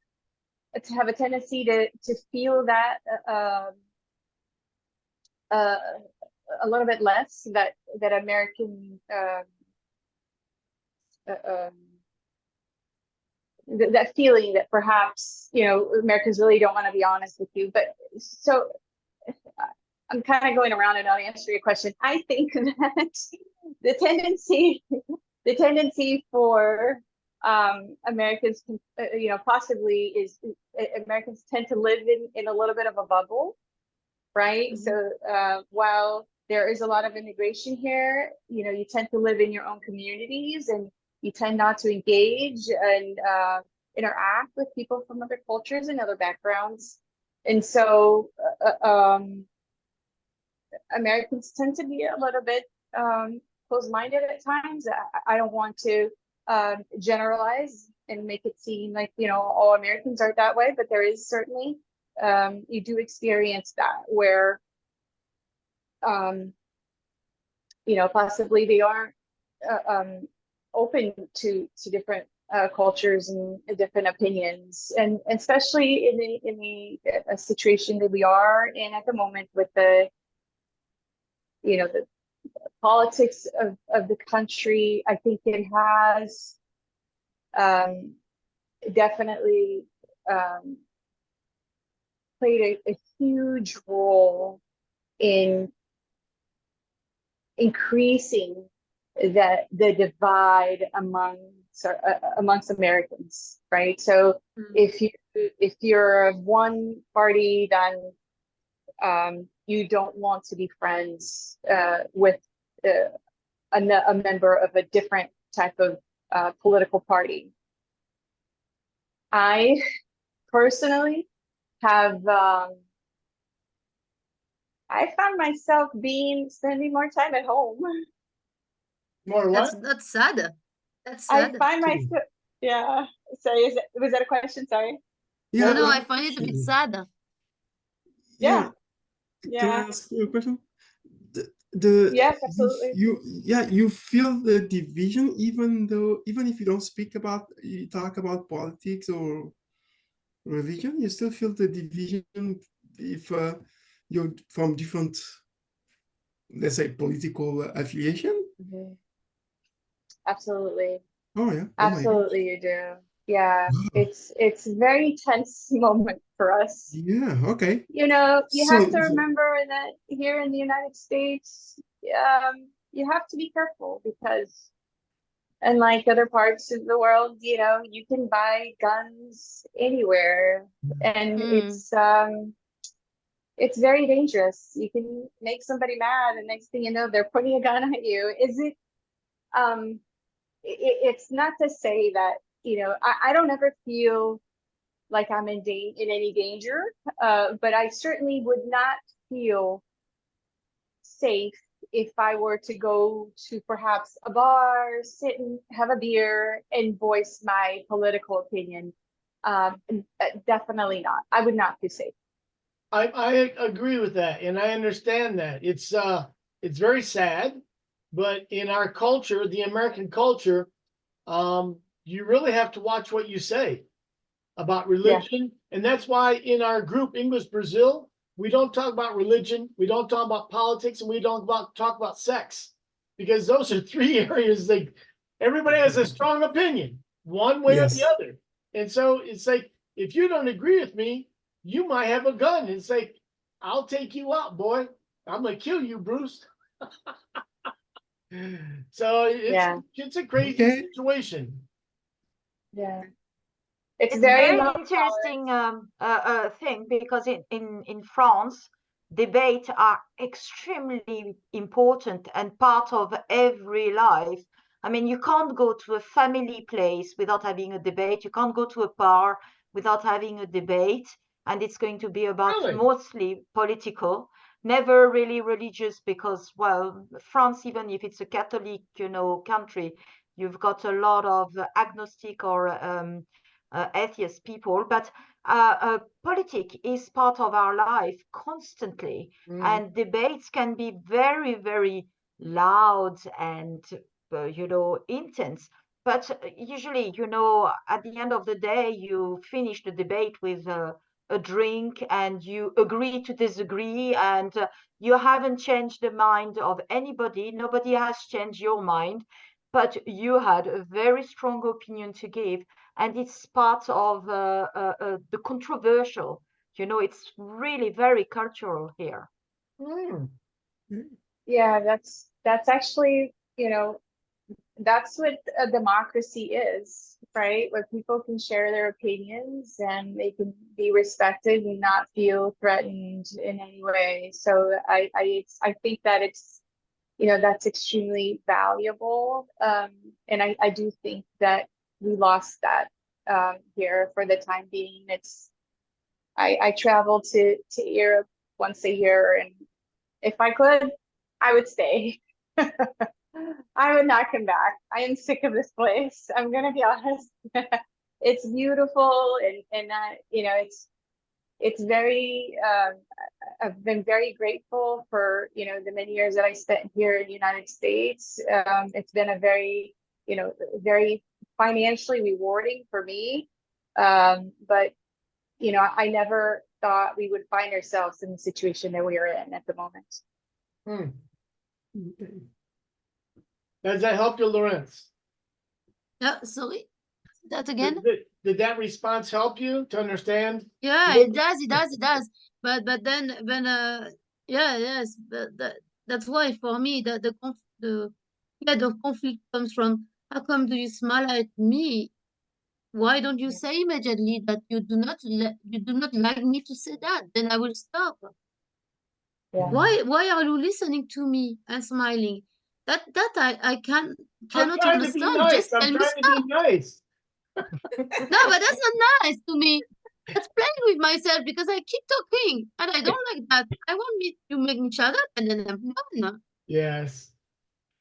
C: have a tendency to feel that a little bit less that American that feeling that perhaps Americans really don't want to be honest with you. But so I'm kind of going around and I'll answer your question. I think that the tendency for Americans, possibly is Americans tend to live in a little bit of a bubble, right? Mm-hmm. So while there is a lot of immigration here, you tend to live in your own communities, and you tend not to engage and interact with people from other cultures and other backgrounds. And so Americans tend to be a little bit closed-minded at times. I don't want to generalize and make it seem like, all Americans are that way, but there is certainly, you do experience that where, possibly they aren't open to different cultures and different opinions, and especially in the situation that we are in at the moment with the politics of the country. I think it has definitely played a huge role in increasing the divide amongst Americans, right? So if you're of one party, then you don't want to be friends with a member of a different type of political party. I personally have I found myself spending more time at home.
B: More what?
F: That's sad. That's sad.
C: I find myself, yeah. Sorry, was that a question? Sorry.
D: Yeah.
F: No, I find it a bit sad.
C: Yeah.
D: Can I ask you a question?
C: Yes, absolutely.
D: You feel the division even if you don't you talk about politics or religion, you still feel the division if you're from different, let's say, political affiliation?
C: Mm-hmm. Absolutely.
D: Oh yeah.
C: Absolutely, you do. Yeah, it's a very tense moment for us.
D: Yeah, okay.
C: You have to remember that here in the United States, you have to be careful because unlike other parts of the world, you can buy guns anywhere, and it's very dangerous. You can make somebody mad, and next thing you know, they're pointing a gun at you. It's not to say that, I don't ever feel like I'm in any danger, but I certainly would not feel safe if I were to go to perhaps a bar, sit and have a beer and voice my political opinion. Definitely not. I would not feel safe.
B: I agree with that, and I understand that. It's very sad, but in our culture, the American culture, you really have to watch what you say about religion. And that's why in our group, English Brazil, we don't talk about religion, we don't talk about politics, and we don't talk about sex. Because those are three areas that everybody has a strong opinion, one way or the
D: Yes.
B: other. And so it's like, if you don't agree with me, you might have a gun. It's like, I'll take you out, boy. I'm gonna kill you, Bruce. So it's a crazy
D: Okay.
B: situation.
C: Yeah. It's
G: It's
C: very
G: very
C: low
G: interesting thing because in France, debates are extremely important and part of every life. I mean, you can't go to a family place without having a debate. You can't go to a bar without having a debate. And it's going to be about
B: Really?
G: mostly political, never really religious, because, well, France, even if it's a Catholic, country, you've got a lot of agnostic or atheist people, but politics is part of our life constantly, and debates can be very, very loud and intense. But usually, at the end of the day, you finish the debate with a drink, and you agree to disagree, and you haven't changed the mind of anybody. Nobody has changed your mind, but you had a very strong opinion to give, and it's part of the controversial. It's really very cultural here.
C: Yeah, that's actually, that's what a democracy is, right? Where people can share their opinions and they can be respected and not feel threatened in any way. So I think that it's, that's extremely valuable. And I do think that we lost that here for the time being. I travel to Europe once a year, and if I could, I would stay. I would not come back. I am sick of this place. I'm gonna be honest. It's beautiful, and it's very. I've been very grateful for the many years that I spent here in the United States. It's been a very very financially rewarding for me. But I never thought we would find ourselves in the situation that we are in at the moment.
D: Okay.
B: Does that help you, Laurence?
F: Sorry, that again?
B: Did that response help you to understand?
F: Yeah, it does, it does, it does. But then yeah, yes, but that's why for me the conflict comes from, how come do you smile at me? Why don't you say immediately that you do not like me to say that? Then I will stop.
C: Yeah.
F: Why are you listening to me and smiling? That I cannot
B: I'm trying to be
F: understand.
B: nice.
F: Just tell
B: I'm
F: me
B: trying to
F: stop.
B: be nice.
F: No, but that's not nice to me. That's playing with myself because I keep talking and I don't like that. I want you make me shut up and then I'm done.
B: Yes.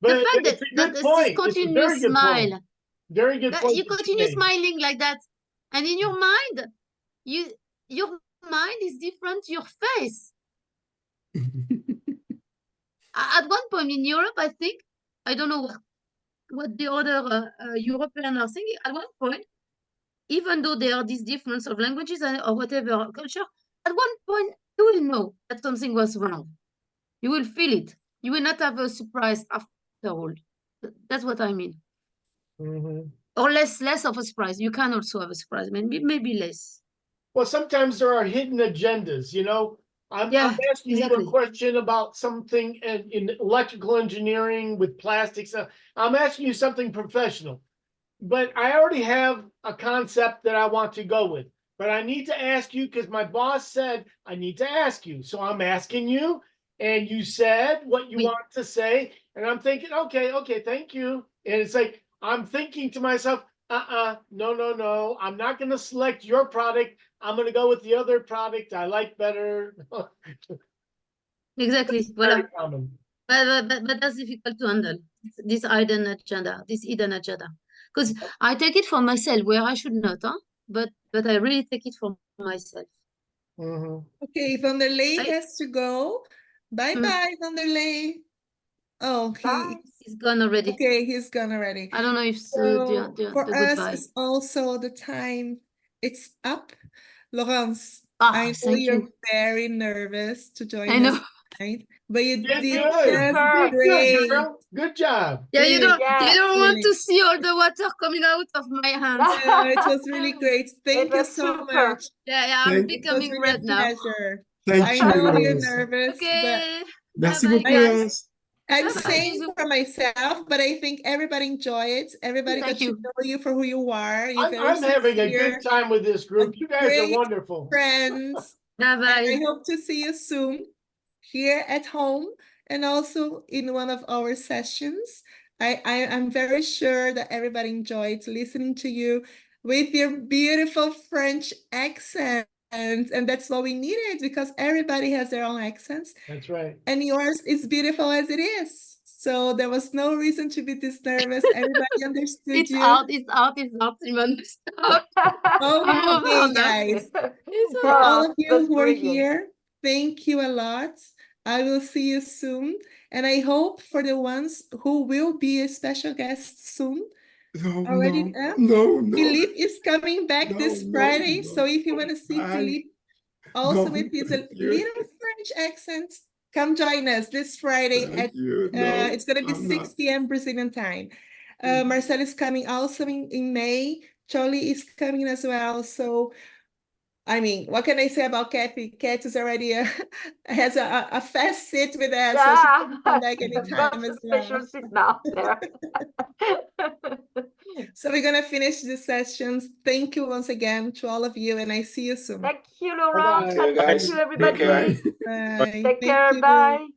F: The
B: But
F: fact
B: it's a good
F: that this
B: point. It's a
F: continuous
B: very good point.
F: smile,
B: Very good
F: that
B: point.
F: you
B: that you
F: continue
B: made.
F: smiling like that, and in your mind, your mind is different to your face. At one point in Europe, I think, I don't know what the other European are thinking. At one point, even though there are these difference of languages or whatever culture, at one point you will know that something was wrong. You will feel it. You will not have a surprise after all. That's what I mean. Or less of a surprise. You can also have a surprise, maybe less.
B: Well, sometimes there are hidden agendas, I'm asking you a question about something in electrical engineering with plastics. I'm asking you something professional, but I already have a concept that I want to go with. But I need to ask you because my boss said I need to ask you. So I'm asking you, and you said what you want to say. And I'm thinking, okay, thank you. And it's like, I'm thinking to myself, no. I'm not going to select your product. I'm going to go with the other product I like better.
F: Exactly.
B: Very
F: Voilà.
B: common.
F: But that's difficult to handle, this hidden agenda, because I take it for myself where I should not, but I really take it for myself.
A: Okay, Vanderlei has to go. Bye-bye, Vanderlei. Oh,
G: Bye.
F: He's gone already.
A: okay, he's gone already.
F: I don't know if
A: So for
F: the
A: us,
F: goodbye.
A: it's also the time. It's up. Laurence,
F: Ah,
A: I know
F: thank
A: you're
F: you.
A: very nervous to join
F: I know.
A: us tonight, but you
B: Did
A: did
B: good.
A: just
B: You did good,
A: great.
B: girl. Good job.
F: Yeah, you
A: Really,
F: don't want
A: really.
F: to see all the water coming out of my hands.
A: Yeah, it was really great. Thank you
G: was
A: so
G: super.
A: much.
F: Yeah, I'm
D: Thank-
A: It was
F: becoming
A: really a
F: red now.
A: pleasure.
D: Thank
A: I
D: you,
A: know you're
D: Laurence.
A: nervous, but
F: Okay.
D: Merci
F: Bye-bye,
D: beaucoup,
F: guys.
D: Laurence.
A: I'm
F: Bye-bye,
A: saying
F: bisous.
A: for myself, but I think everybody enjoyed it. Everybody
F: Thank
A: got to
F: you.
A: know you for who you are. You're very
B: I'm having a
A: sincere,
B: good time with this group. You guys are
A: great
B: wonderful.
A: friends. And I
F: Bye-bye.
A: hope to see you soon here at home and also in one of our sessions. I'm very sure that everybody enjoyed listening to you with your beautiful French accent. And that's what we needed because everybody has their own accents.
B: That's right.
A: And yours is beautiful as it is. So there was no reason to be this nervous. Everybody understood
F: It's
A: you.
F: out, Simon. Stop.
A: Okay, guys.
F: It's
A: For
F: out.
A: all of you
G: That's
A: who are
G: brilliant.
A: here, thank you a lot. I will see you soon. And I hope for the ones who will be a special guest soon.
D: No,
A: Already,
D: no,
A: Philippe is coming back this
D: no,
A: Friday.
D: no.
A: So if you want to see
D: Bye.
A: Philippe also
D: No,
A: with his
D: thank you.
A: little French accent, come join us this Friday
D: Thank
A: at
D: you. No,
A: it's gonna be
D: I'm
A: 6
D: not.
A: p.m. Brazilian time. Marcel is coming also in May. Charlie is coming as well. So I mean, what can I say about Kathy? Kat is already has a fast sit with us, so she can come back
G: Got
A: anytime
G: a
A: as
G: special
A: well.
G: seat now there.
A: So we're gonna finish the sessions. Thank you once again to all of you, and I see you soon.
G: Thank you, Laurence,
B: Bye-bye.
G: and
I: Okay,
G: thank
I: guys.
G: you,
I: Take care.
G: everybody.
D: Bye.
A: Bye.
G: Take
A: Thank
G: care.
A: you.
G: Bye.